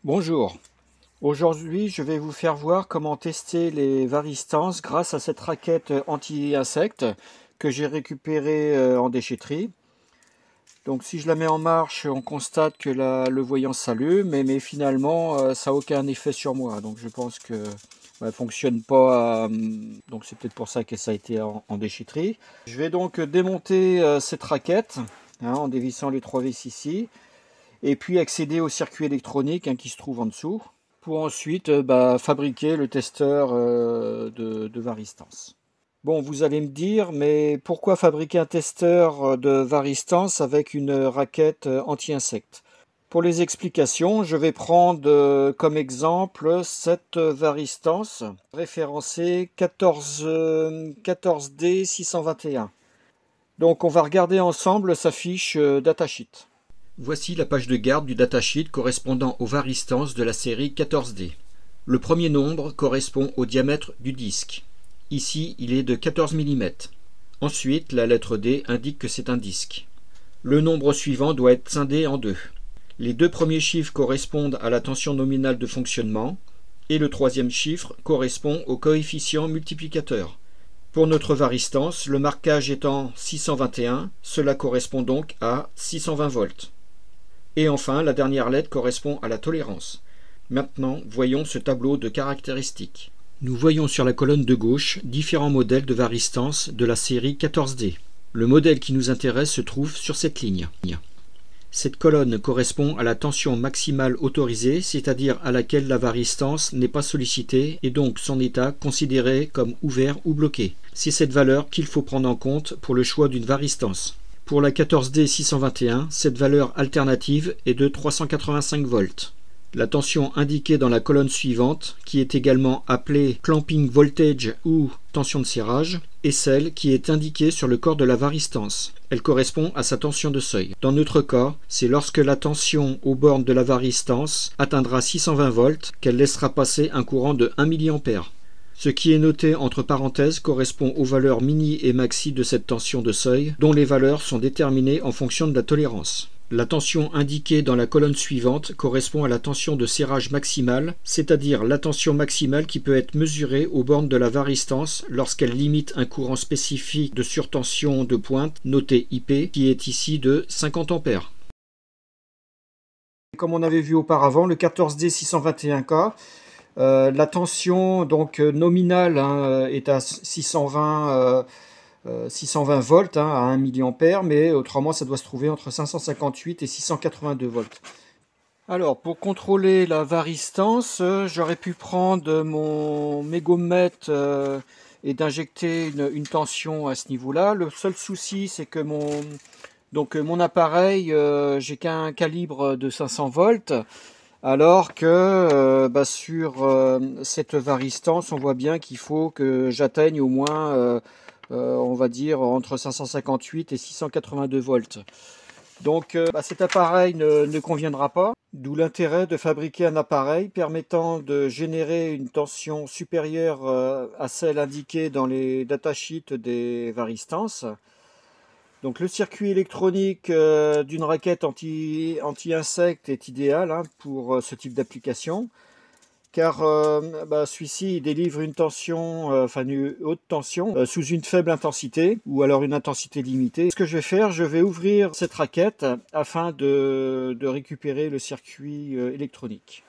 Bonjour, aujourd'hui je vais vous faire voir comment tester les varistances grâce à cette raquette anti-insectes que j'ai récupérée en déchetterie. Donc si je la mets en marche, on constate que le voyant s'allume, mais finalement ça n'a aucun effet sur moi. Donc je pense que elle fonctionne pas, donc c'est peut-être pour ça que ça a été en déchetterie. Je vais donc démonter cette raquette en dévissant les 3 vis ici. Et puis accéder au circuit électronique qui se trouve en dessous, pour ensuite fabriquer le testeur de varistance. Bon, vous allez me dire, mais pourquoi fabriquer un testeur de varistance avec une raquette anti-insectes? Pour les explications, je vais prendre comme exemple cette varistance référencée 14D 621. Donc on va regarder ensemble sa fiche datasheet. Voici la page de garde du datasheet correspondant aux varistances de la série 14D. Le premier nombre correspond au diamètre du disque. Ici, il est de 14 mm. Ensuite, la lettre D indique que c'est un disque. Le nombre suivant doit être scindé en deux. Les 2 premiers chiffres correspondent à la tension nominale de fonctionnement et le 3e chiffre correspond au coefficient multiplicateur. Pour notre varistance, le marquage étant 621, cela correspond donc à 620 volts. Et enfin, la dernière lettre correspond à la tolérance. Maintenant, voyons ce tableau de caractéristiques. Nous voyons sur la colonne de gauche différents modèles de varistance de la série 14D. Le modèle qui nous intéresse se trouve sur cette ligne. Cette colonne correspond à la tension maximale autorisée, c'est-à-dire à laquelle la varistance n'est pas sollicitée et donc son état considéré comme ouvert ou bloqué. C'est cette valeur qu'il faut prendre en compte pour le choix d'une varistance. Pour la 14D 621, cette valeur alternative est de 385 volts. La tension indiquée dans la colonne suivante, qui est également appelée clamping voltage ou tension de serrage, est celle qui est indiquée sur le corps de la varistance. Elle correspond à sa tension de seuil. Dans notre cas, c'est lorsque la tension aux bornes de la varistance atteindra 620 volts qu'elle laissera passer un courant de 1 mA. Ce qui est noté entre parenthèses correspond aux valeurs mini et maxi de cette tension de seuil, dont les valeurs sont déterminées en fonction de la tolérance. La tension indiquée dans la colonne suivante correspond à la tension de serrage maximale, c'est-à-dire la tension maximale qui peut être mesurée aux bornes de la varistance lorsqu'elle limite un courant spécifique de surtension de pointe, noté IP, qui est ici de 50 A. Comme on avait vu auparavant, le 14D 621K, la tension donc nominale est à 620 volts à 1 mA, mais autrement ça doit se trouver entre 558 et 682 volts. Alors pour contrôler la varistance, j'aurais pu prendre mon mégomètre et d'injecter une tension à ce niveau-là. Le seul souci c'est que mon appareil, j'ai qu'un calibre de 500 volts. Alors que sur cette varistance, on voit bien qu'il faut que j'atteigne au moins, on va dire, entre 558 et 682 volts. Donc cet appareil ne conviendra pas, d'où l'intérêt de fabriquer un appareil permettant de générer une tension supérieure à celle indiquée dans les datasheets des varistances. Donc le circuit électronique d'une raquette anti-insectes est idéal pour ce type d'application, car celui-ci délivre une tension, une haute tension sous une faible intensité ou alors une intensité limitée. Ce que je vais faire, je vais ouvrir cette raquette afin de récupérer le circuit électronique.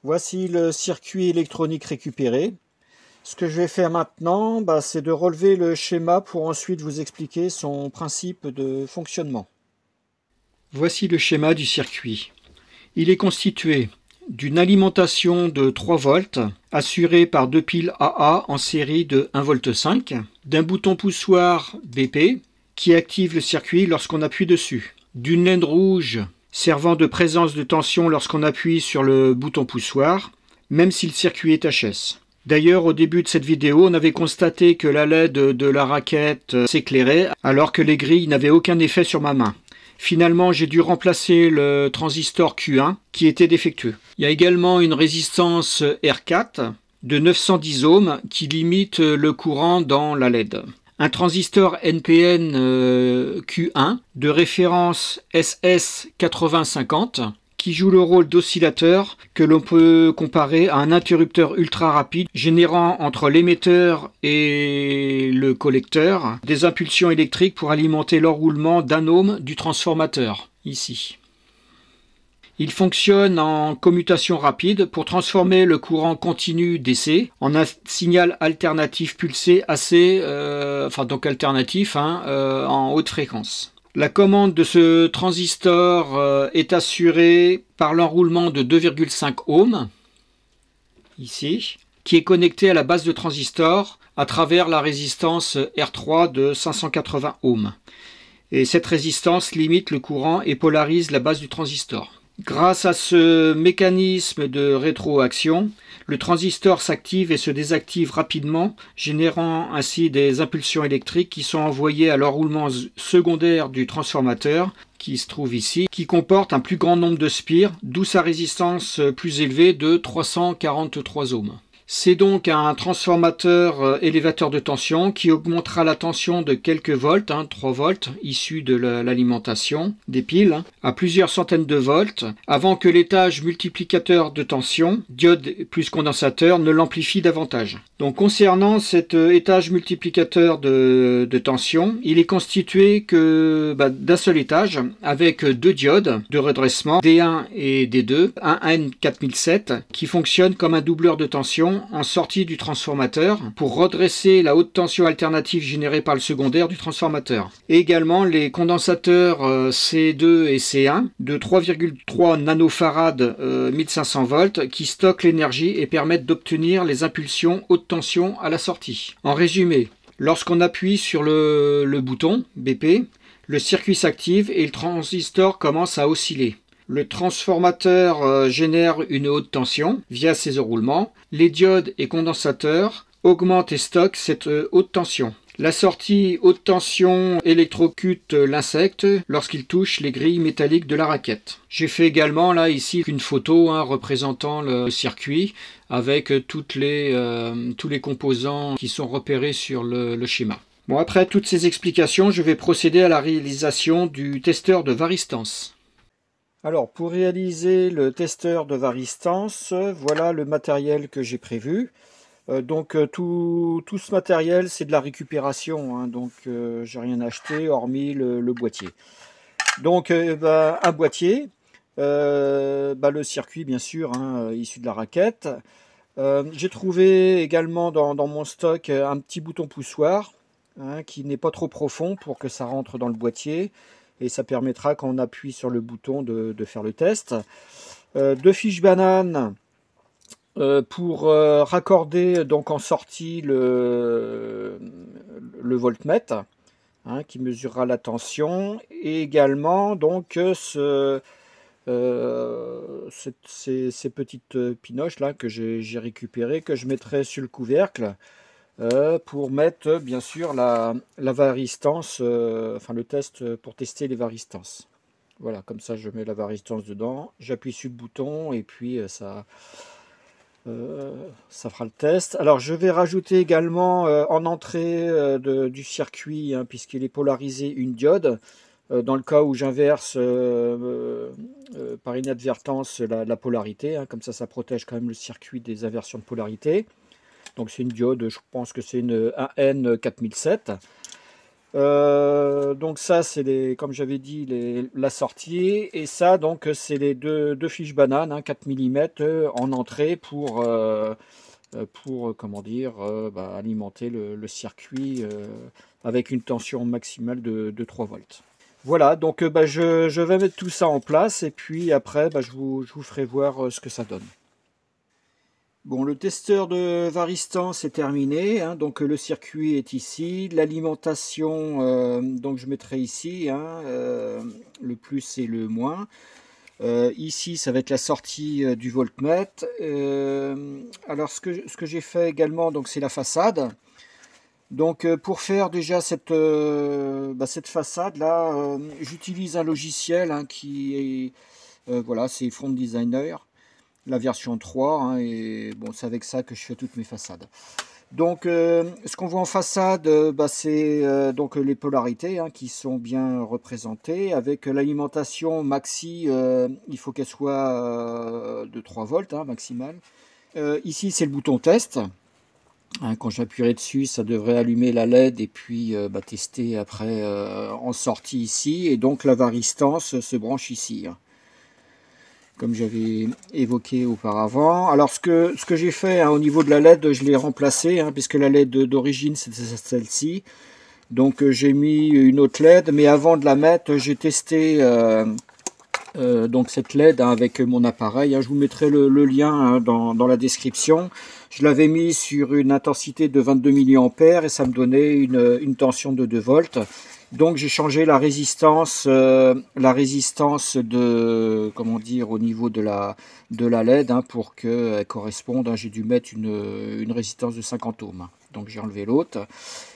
Voici le circuit électronique récupéré. Ce que je vais faire maintenant, c'est de relever le schéma pour ensuite vous expliquer son principe de fonctionnement. Voici le schéma du circuit. Il est constitué d'une alimentation de 3 volts assurée par 2 piles AA en série de 1,5 V, d'un bouton poussoir BP qui active le circuit lorsqu'on appuie dessus, d'une laine rouge servant de présence de tension lorsqu'on appuie sur le bouton poussoir, même si le circuit est HS. D'ailleurs, au début de cette vidéo, on avait constaté que la LED de la raquette s'éclairait, alors que les grilles n'avaient aucun effet sur ma main. Finalement, j'ai dû remplacer le transistor Q1, qui était défectueux. Il y a également une résistance R4 de 910 ohms qui limite le courant dans la LED. Un transistor NPN Q1 de référence SS8050 qui joue le rôle d'oscillateur que l'on peut comparer à un interrupteur ultra rapide générant entre l'émetteur et le collecteur des impulsions électriques pour alimenter l'enroulement d'un ohme du transformateur, ici. Il fonctionne en commutation rapide pour transformer le courant continu DC en un signal alternatif pulsé AC, donc alternatif, en haute fréquence. La commande de ce transistor est assurée par l'enroulement de 2,5 ohms, ici, qui est connecté à la base de transistor à travers la résistance R3 de 580 ohms. Et cette résistance limite le courant et polarise la base du transistor. Grâce à ce mécanisme de rétroaction, le transistor s'active et se désactive rapidement, générant ainsi des impulsions électriques qui sont envoyées à l'enroulement secondaire du transformateur, qui se trouve ici, qui comporte un plus grand nombre de spires, d'où sa résistance plus élevée de 343 ohms. C'est donc un transformateur élévateur de tension qui augmentera la tension de quelques volts, 3 volts, issus de l'alimentation des piles, à plusieurs centaines de volts, avant que l'étage multiplicateur de tension, diode plus condensateur, ne l'amplifie davantage. Donc concernant cet étage multiplicateur de tension, il est constitué d'un seul étage, avec deux diodes de redressement, D1 et D2, un N4007, qui fonctionne comme un doubleur de tension en sortie du transformateur pour redresser la haute tension alternative générée par le secondaire du transformateur. Et également les condensateurs C2 et C1 de 3,3 nanofarad 1500 volts qui stockent l'énergie et permettent d'obtenir les impulsions haute tension à la sortie. En résumé, lorsqu'on appuie sur le bouton BP, le circuit s'active et le transistor commence à osciller. Le transformateur génère une haute tension via ses enroulements. Les diodes et condensateurs augmentent et stockent cette haute tension. La sortie haute tension électrocute l'insecte lorsqu'il touche les grilles métalliques de la raquette. J'ai fait également là ici une photo représentant le circuit avec tous les composants qui sont repérés sur le schéma. Bon, après toutes ces explications, je vais procéder à la réalisation du testeur de varistance. Alors, pour réaliser le testeur de varistance, voilà le matériel que j'ai prévu. Tout ce matériel, c'est de la récupération, donc j'ai rien acheté hormis le boîtier. Donc, un boîtier, le circuit, bien sûr, issu de la raquette. J'ai trouvé également dans mon stock un petit bouton poussoir, qui n'est pas trop profond pour que ça rentre dans le boîtier. Et ça permettra, quand on appuie sur le bouton, de faire le test. Deux fiches bananes pour raccorder donc en sortie le voltmètre, qui mesurera la tension. Et également donc ces petites pinoches là que j'ai récupérées, que je mettrai sur le couvercle. Pour mettre bien sûr la varistance, le test pour tester les varistances. Voilà, comme ça je mets la varistance dedans, j'appuie sur le bouton et puis ça fera le test. Alors je vais rajouter également en entrée du circuit, puisqu'il est polarisé, une diode. Dans le cas où j'inverse par inadvertance la polarité, comme ça protège quand même le circuit des inversions de polarité. Donc c'est une diode, je pense que c'est une N4007. Donc ça c'est comme j'avais dit la sortie, et ça donc c'est les deux fiches bananes, 4 mm en entrée pour alimenter le circuit avec une tension maximale de 3 volts. Voilà, donc je vais mettre tout ça en place et puis après je vous ferai voir ce que ça donne. Bon, le testeur de varistance est terminé, donc le circuit est ici, l'alimentation, donc je mettrai ici, le plus et le moins. Ici, ça va être la sortie du voltmètre. Alors, ce que j'ai fait également, donc c'est la façade. Donc, pour faire déjà cette façade là, j'utilise un logiciel qui est, c'est Front Designer. La version 3, et bon, c'est avec ça que je fais toutes mes façades. Donc, ce qu'on voit en façade, c'est donc les polarités hein, qui sont bien représentées. Avec l'alimentation maxi, il faut qu'elle soit de 3 volts hein, maximale. Ici, c'est le bouton test. Hein, quand j'appuierai dessus, ça devrait allumer la LED et puis tester après en sortie ici. Et donc, la varistance se branche ici, hein, comme j'avais évoqué auparavant. Alors ce que j'ai fait hein, au niveau de la LED, je l'ai remplacé, hein, puisque la LED d'origine c'était celle-ci. Donc j'ai mis une autre LED, mais avant de la mettre, j'ai testé donc cette LED hein, avec mon appareil. Hein, je vous mettrai le lien hein, dans la description. Je l'avais mis sur une intensité de 22 mA et ça me donnait une tension de 2 volts. Donc j'ai changé la résistance de, comment dire, au niveau de la LED hein, pour qu'elle corresponde. Hein, j'ai dû mettre une résistance de 50 ohms. Donc j'ai enlevé l'autre.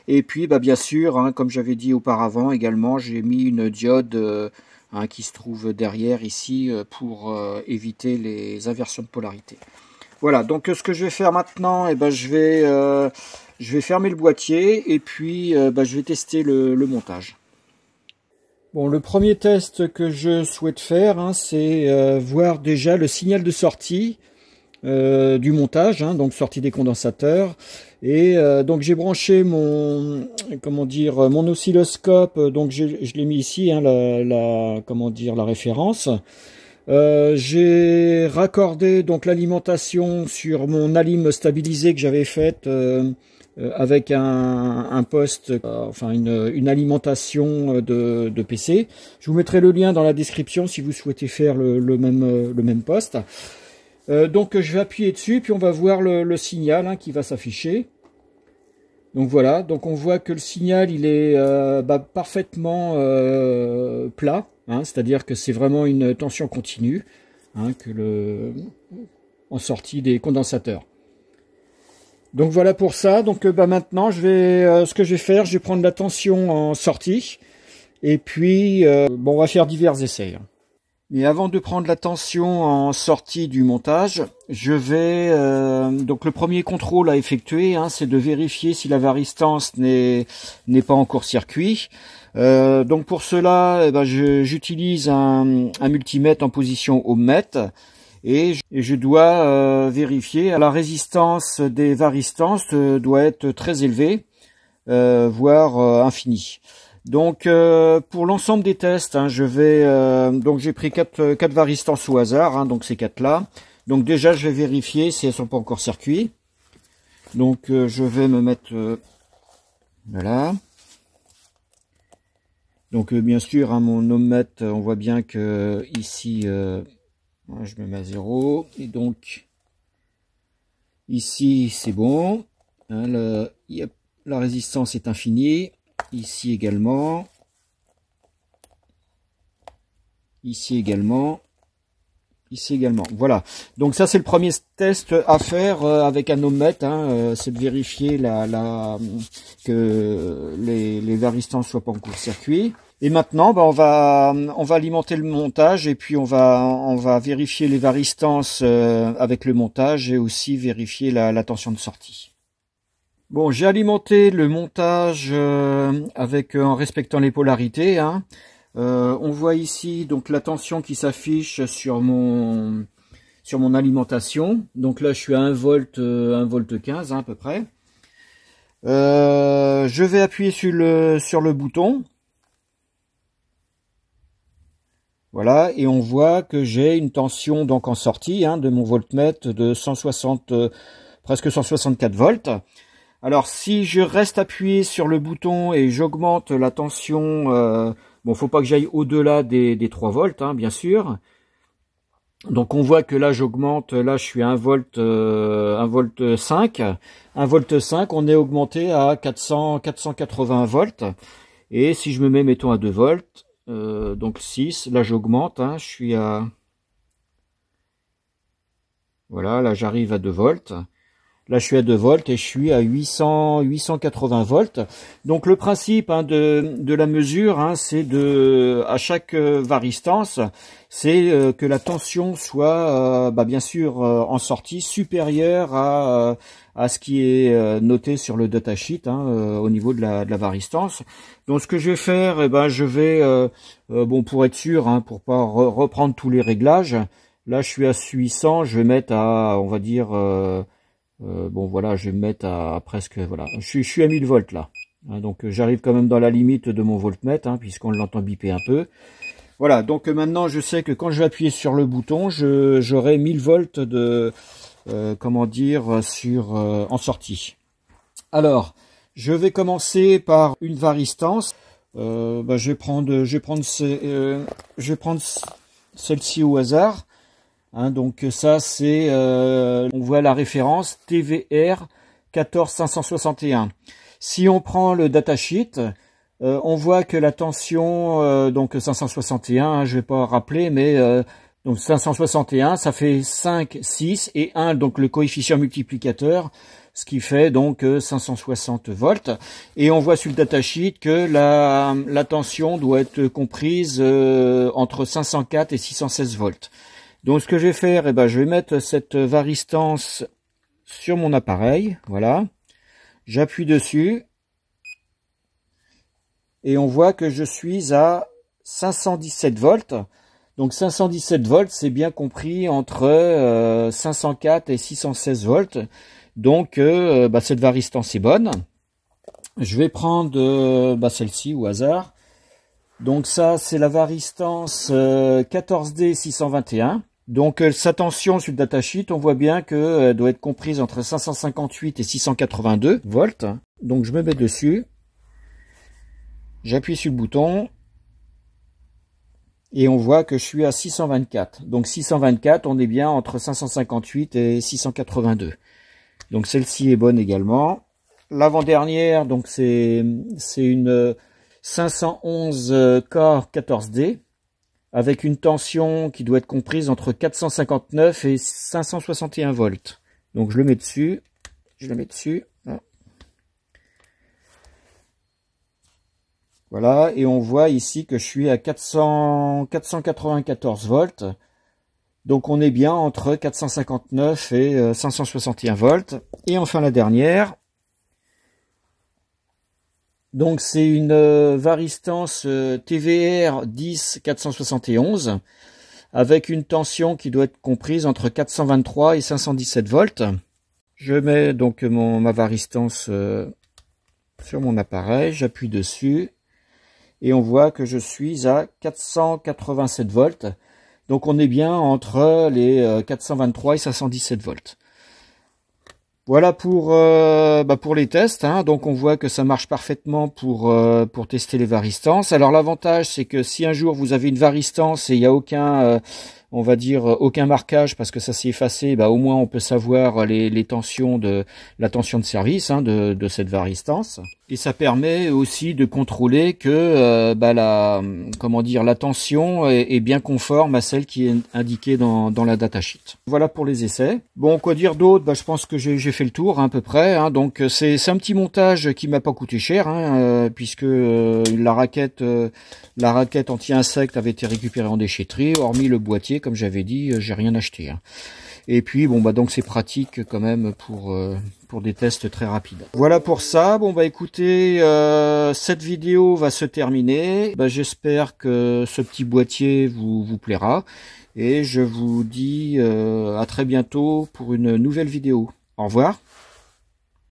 Et puis bien sûr, hein, comme j'avais dit auparavant également, j'ai mis une diode hein, qui se trouve derrière ici pour éviter les inversions de polarité. Voilà, donc ce que je vais faire maintenant, je vais fermer le boîtier et puis je vais tester le montage. Bon, le premier test que je souhaite faire, hein, c'est voir déjà le signal de sortie du montage, hein, donc sortie des condensateurs. Et donc j'ai branché mon oscilloscope, donc je l'ai mis ici, hein, la référence. J'ai raccordé donc l'alimentation sur mon alim stabilisé que j'avais faite avec un poste, une alimentation de PC. Je vous mettrai le lien dans la description si vous souhaitez faire le même poste. Donc je vais appuyer dessus, puis on va voir le signal hein, qui va s'afficher. Donc voilà, donc on voit que le signal il est parfaitement plat, hein, c'est-à-dire que c'est vraiment une tension continue hein, en sortie des condensateurs. Donc voilà pour ça. Donc maintenant ce que je vais faire, je vais prendre la tension en sortie et puis on va faire divers essais. Mais avant de prendre la tension en sortie du montage, je vais donc le premier contrôle à effectuer, hein, c'est de vérifier si la varistance n'est pas en court-circuit. Donc pour cela, j'utilise un multimètre en position ohmmètre et je dois vérifier. La résistance des varistances doit être très élevée, voire infinie. Donc pour l'ensemble des tests, hein, donc j'ai pris quatre varistances au hasard, hein, donc ces quatre là. Donc déjà je vais vérifier si elles sont pas encore circuit. Donc je vais me mettre voilà. Donc bien sûr hein, mon ohmmètre, on voit bien que ici je me mets à 0 et donc ici c'est bon. Hein, la résistance est infinie. Ici également. Ici également. Ici également. Voilà. Donc ça c'est le premier test à faire avec un ohmmètre. Hein, c'est de vérifier que les varistances soient pas en court-circuit. Et maintenant, on va alimenter le montage et puis on va vérifier les varistances avec le montage et aussi vérifier la tension de sortie. Bon, j'ai alimenté le montage en respectant les polarités. Hein. On voit ici donc la tension qui s'affiche sur mon alimentation. Donc là, je suis à 1 volt 15 hein, à peu près. Je vais appuyer sur le bouton. Voilà, et on voit que j'ai une tension donc en sortie hein, de mon voltmètre de 160, presque 164 volts. Alors si je reste appuyé sur le bouton et j'augmente la tension, faut pas que j'aille au-delà des 3 volts, hein, bien sûr. Donc on voit que là j'augmente, là je suis à 1 volt 5. 1 volt 5, on est augmenté à 480 volts. Et si je me mets mettons à 2 volts, donc 6, là j'augmente, hein, je suis à... Voilà, là j'arrive à 2 volts. Là, je suis à 2 volts et je suis à 880 volts. Donc, le principe de la mesure, c'est à chaque varistance, c'est que la tension soit, bien sûr, en sortie supérieure à ce qui est noté sur le datasheet au niveau de la varistance. Donc, ce que je vais faire, je vais, pour être sûr, pour pas reprendre tous les réglages. Là, je suis à 800, je vais mettre à, on va dire, je vais me mettre à presque, voilà, je suis à 1000 volts là. Donc j'arrive quand même dans la limite de mon voltmètre, puisqu'on l'entend biper un peu. Voilà, donc maintenant je sais que quand je vais appuyer sur le bouton, j'aurai 1000 volts de, en sortie. Alors, je vais commencer par une varistance. Je vais prendre celle-ci au hasard. Donc ça c'est, on voit la référence TVR 14561. Si on prend le datasheet, on voit que la tension, donc 561, je vais pas rappeler, mais donc 561, ça fait 5, 6 et 1, donc le coefficient multiplicateur, ce qui fait donc 560 volts. Et on voit sur le datasheet que la tension doit être comprise entre 504 et 616 volts. Donc ce que je vais faire, je vais mettre cette varistance sur mon appareil, voilà. J'appuie dessus et on voit que je suis à 517 volts. Donc 517 volts, c'est bien compris entre 504 et 616 volts. Donc cette varistance est bonne. Je vais prendre celle-ci au hasard. Donc ça, c'est la varistance 14D621. Donc sa tension sur le datasheet, on voit bien qu'elle doit être comprise entre 558 et 682 volts. Donc je me mets dessus. J'appuie sur le bouton. Et on voit que je suis à 624. Donc 624, on est bien entre 558 et 682. Donc celle-ci est bonne également. L'avant-dernière, donc c'est une 511 Core 14D avec une tension qui doit être comprise entre 459 et 561 volts. Donc je le mets dessus, Voilà, et on voit ici que je suis à 494 volts. Donc on est bien entre 459 et 561 volts. Et enfin la dernière. Donc c'est une varistance TVR 10471 avec une tension qui doit être comprise entre 423 et 517 volts. Je mets donc ma varistance sur mon appareil, j'appuie dessus et on voit que je suis à 487 volts. Donc on est bien entre les 423 et 517 volts. Voilà pour les tests. Donc on voit que ça marche parfaitement pour tester les varistances. Alors l'avantage c'est que si un jour vous avez une varistance et il n'y a aucun on va dire aucun marquage parce que ça s'est effacé, au moins on peut savoir les tensions la tension de service de cette varistance. Et ça permet aussi de contrôler que la tension est bien conforme à celle qui est indiquée dans la datasheet. Voilà pour les essais. Bon, quoi dire d'autre? Je pense que j'ai fait le tour à peu près. Donc c'est un petit montage qui m'a pas coûté cher, puisque la raquette anti-insecte avait été récupérée en déchetterie, hormis le boîtier, comme j'avais dit, j'ai rien acheté. Et puis donc c'est pratique quand même pour des tests très rapides. Voilà pour ça. Écoutez, cette vidéo va se terminer. J'espère que ce petit boîtier vous plaira. Et je vous dis à très bientôt pour une nouvelle vidéo. Au revoir.